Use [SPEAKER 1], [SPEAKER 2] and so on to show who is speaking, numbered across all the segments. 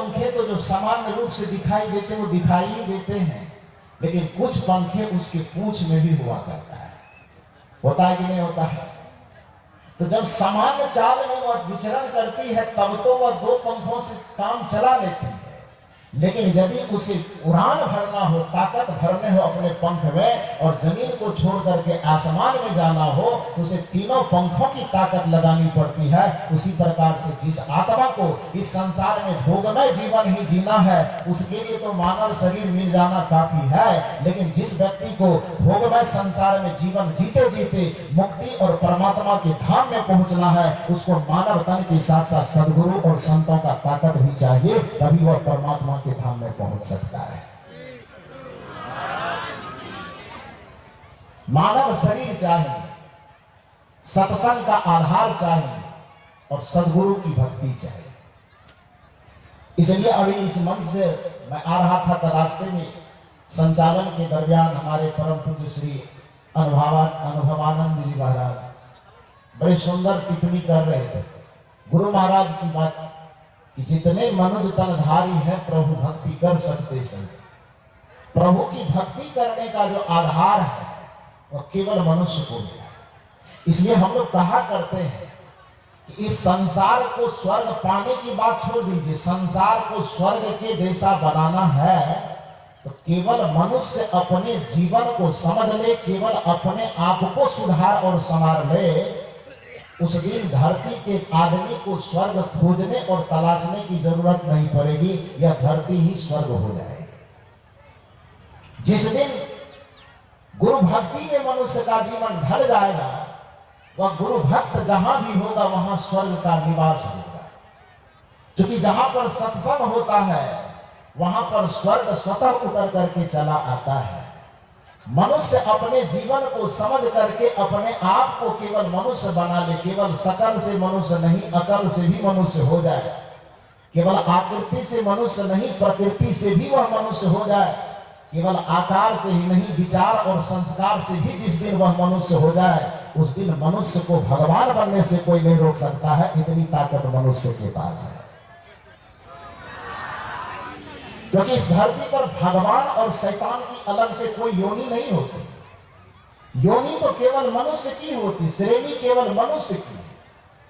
[SPEAKER 1] पंखे तो जो सामान्य रूप से दिखाई देते हैं वो दिखाई ही देते हैं, लेकिन कुछ पंखे उसके पूंछ में भी हुआ करता है। होता है कि नहीं होता है? तो जब सामान्य चाल में वह विचरण करती है तब तो वह दो पंखों से काम चला लेती है, लेकिन यदि उसे उड़ान भरना हो, ताकत भरने हो अपने पंख में और जमीन को छोड़ करके आसमान में जाना हो, तो उसे तीनों पंखों की ताकत लगानी पड़ती है। उसी प्रकार से जिस आत्मा को इस संसार में भोगमय जीवन ही जीना है, उसके लिए तो मानव शरीर मिल जाना काफी है, लेकिन जिस व्यक्ति को भोगमय संसार में जीवन जीते जीते मुक्ति और परमात्मा के धाम में पहुंचना है, उसको मानव तन के साथ साथ सद्गुरु और संतों का ताकत भी चाहिए, तभी वह परमात्मा के धाम में पहुंच सकता है। मानव शरीर चाहिए, सत्संग का आधार चाहिए और सद्गुरु की भक्ति चाहिए। इसलिए अभी इस मंच से मैं आ रहा था तो रास्ते में संचालन के दरमियान हमारे परम पूज्य श्री अनुभवानंद जी महाराज बड़े सुंदर टिप्पणी कर रहे थे। गुरु महाराज की बात कि जितने मनुज तनधारी है प्रभु भक्ति कर सकते सही। प्रभु की भक्ति करने का जो आधार है वह केवल मनुष्य को मिला है। इसलिए हम लोग कहा करते हैं कि इस संसार को स्वर्ग पाने की बात छोड़ दीजिए, संसार को स्वर्ग के जैसा बनाना है तो केवल मनुष्य अपने जीवन को समझ ले, केवल अपने आप को सुधार और संवार ले, उस दिन धरती के आदमी को स्वर्ग खोजने और तलाशने की जरूरत नहीं पड़ेगी, यह धरती ही स्वर्ग हो जाएगी। जिस दिन गुरु भक्ति में मनुष्य का जीवन ढल जाएगा, वह गुरु भक्त जहां भी होगा वहां स्वर्ग का निवास होगा। क्योंकि जहां पर सत्संग होता है वहां पर स्वर्ग स्वतः उतर करके चला आता है। मनुष्य अपने जीवन को समझ करके अपने आप को केवल मनुष्य बना ले, केवल शकल से मनुष्य नहीं, अकल से भी मनुष्य हो जाए, केवल आकृति से मनुष्य नहीं, प्रकृति से भी वह मनुष्य हो जाए, केवल आकार से ही नहीं, विचार और संस्कार से भी जिस दिन वह मनुष्य हो जाए, उस दिन मनुष्य को भगवान बनने से कोई नहीं रोक सकता है। इतनी ताकत मनुष्य के पास है। क्योंकि इस धरती पर भगवान और शैतान की अलग से कोई योनि नहीं होती। योनि तो केवल मनुष्य की होती, श्रेणी केवल मनुष्य की।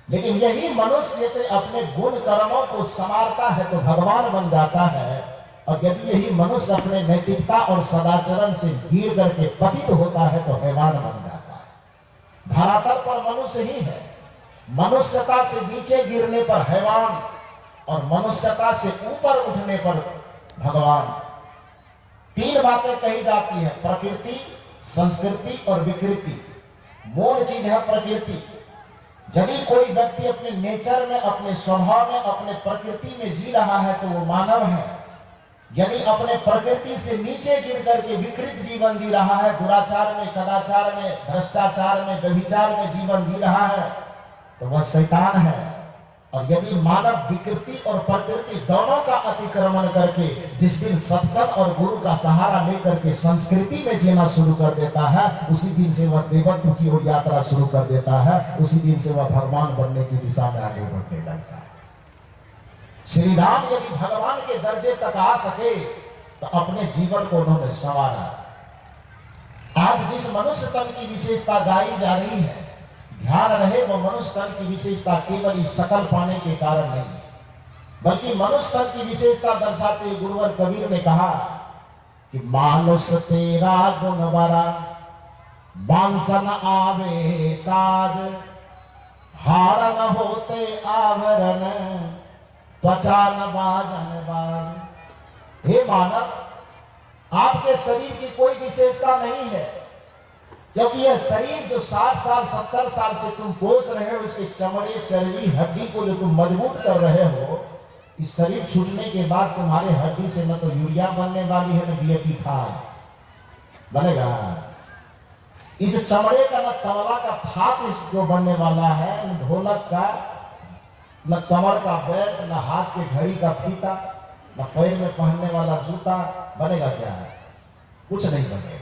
[SPEAKER 1] लेकिन यही मनुष्य अपने गुण कर्मों को संवारता है तो भगवान बन जाता है, और यदि यही मनुष्य अपने नैतिकता और सदाचरण से गिर करके पतित होता है तो हैवान बन जाता है। धरातल पर मनुष्य ही है, मनुष्यता से नीचे गिरने पर हैवान और मनुष्यता से ऊपर उठने पर भगवान। तीन बातें कही जाती है, प्रकृति, संस्कृति और विकृति। मूल चीज है प्रकृति। यदि कोई व्यक्ति अपने नेचर में, अपने स्वभाव में, अपने प्रकृति में जी रहा है तो वो मानव है। यदि अपने प्रकृति से नीचे गिर करके विकृत जीवन जी रहा है, दुराचार में, कदाचार में, भ्रष्टाचार में, व्यभिचार में जीवन जी रहा है तो वह शैतान है। और यदि मानव विकृति और प्रकृति दोनों का अतिक्रमण करके जिस दिन सत्संग और गुरु का सहारा लेकर के संस्कृति में जीना शुरू कर देता है, उसी दिन से वह देवत्व की ओर यात्रा शुरू कर देता है, उसी दिन से वह भगवान बनने की दिशा में आगे बढ़ने लगता है। श्री राम यदि भगवान के दर्जे तक आ सके तो अपने जीवन को उन्होंने संवारा। आज जिस मनुष्य तन की विशेषता गाई जा रही है, ध्यान रहे वो मनुष्य तन की विशेषता केवल इस शकल पाने के कारण नहीं, बल्कि मनुष्य तन की विशेषता दर्शाते हुए गुरुवर कबीर ने कहा कि मानुष तेरा गुण बरा, बांसन आवे काज, हारन होते आवरण, त्वचा न बाजन बाज। हे मानव, आपके शरीर की कोई विशेषता नहीं है, क्योंकि यह शरीर जो 60 साल 70 साल से तुम पोष रहे हो, उसके चमड़े, चर्बी, हड्डी को जो तुम मजबूत कर रहे हो, इस शरीर छूटने के बाद तुम्हारे हड्डी से न तो यूरिया बनने वाली है न डीएपी खाद बनेगा। इस चमड़े का न तबला का थाप जो बनने वाला है, न ढोलक का, न कमर का बेल्ट, न हाथ के घड़ी का फीता, न पैर में पहनने वाला जूता बनेगा। क्या है? कुछ नहीं बनेगा।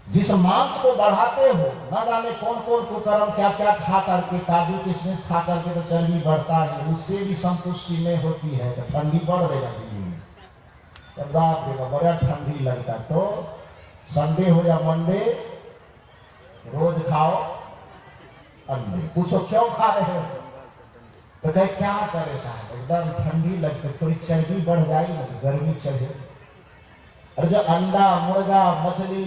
[SPEAKER 1] जिस मांस को बढ़ाते हो, ना जाने कौन कौन कुकर्म क्या क्या खा करके, काजू किशमिश खा करके तो चर्बी बढ़ता है, उससे भी संतुष्टि नहीं होती है तो ठंडी बढ़ रही है, रात में बड़ा ठंडी लगता। तो संडे हो या मंडे रोज खाओ अंडे। पूछो क्यों खा रहे हो, तो कहे क्या करे साहब, एकदम ठंडी लगती, थोड़ी चर्बी बढ़ जाएगी ना तो गर्मी चढ़े। और जो अंडा, मुर्गा, मछली,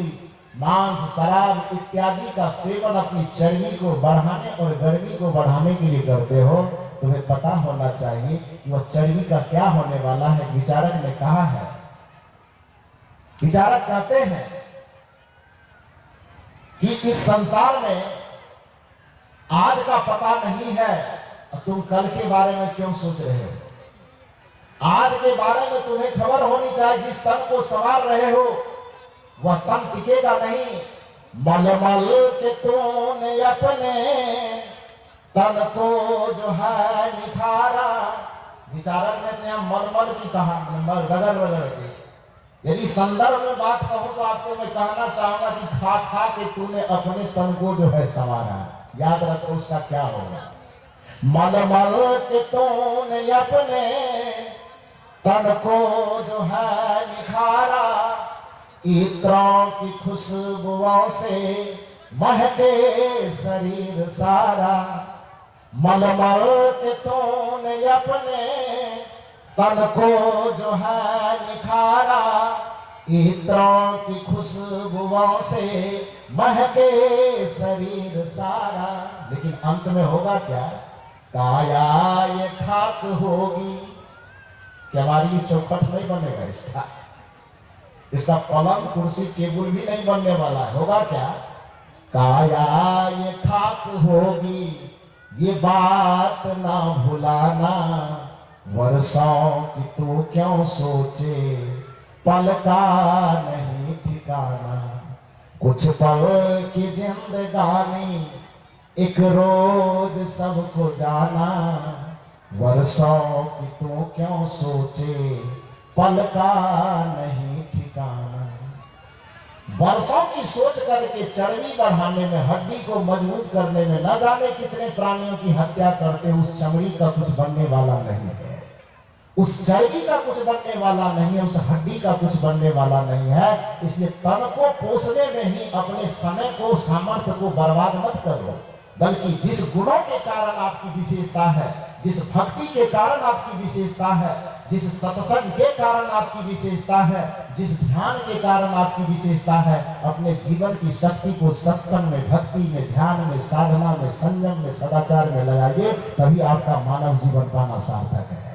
[SPEAKER 1] मांस, शराब इत्यादि का सेवन अपनी चर्बी को बढ़ाने और गर्मी को बढ़ाने के लिए करते हो, तुम्हें पता होना चाहिए कि वह चर्बी का क्या होने वाला है। विचारक ने कहा है, विचारक कहते हैं कि इस संसार में आज का पता नहीं है, तुम कल के बारे में क्यों सोच रहे हो। आज के बारे में तुम्हें खबर होनी चाहिए, जिस तन को संवार रहे हो वह तन टिकेगा नहीं। मलमल के तूने अपने तन को जो है निखारा। विचारक ने यहाँ मलमल की कहा, रगड़ रगड़ के। यदि संदर्भ में बात कहूं तो आपको मैं कहना चाहूंगा कि खा खा के तूने अपने तन को जो है संवारा। याद रखो उसका क्या होगा। मलमल के तूने अपने तन को जो है निखारा, इत्रों की खुशबुओं से महके शरीर सारा। मलमल के तूने अपने तन को जो है निखारा, इत्रों की खुशबुओं से महके शरीर सारा। लेकिन अंत में होगा क्या, काया ये खाक होगी। क्या हमारी चौखट नहीं बनेगा, इसका पलंग कुर्सी टेबुल भी नहीं बनने वाला है। होगा क्या, काया ये खाक होगी, ये बात ना भुलाना। वर्षों की तो क्यों सोचे, पल का नहीं ठिकाना। कुछ पल की जिंदगानी, एक रोज सबको जाना। वर्षों की तो क्यों सोचे, पल का नहीं ठिकाना। वर्षों की सोच करके चर्बी बढ़ाने में, हड्डी को मजबूत करने में न जाने कितने प्राणियों की हत्या करते, उस चमड़ी का कुछ बनने वाला नहीं है, उस चर्बी का कुछ बनने वाला नहीं है, उस हड्डी का कुछ बनने वाला नहीं है। इसलिए तन को पोषने में ही अपने समय को, सामर्थ्य को बर्बाद मत करो, बल्कि जिस गुणों के कारण आपकी विशेषता है, जिस भक्ति के कारण आपकी विशेषता है, जिस सत्संग के कारण आपकी विशेषता है, जिस ध्यान के कारण आपकी विशेषता है, अपने जीवन की शक्ति को सत्संग में, भक्ति में, ध्यान में, साधना में, संयम में, सदाचार में लगाइए, तभी आपका मानव जीवन पाना सार्थक है।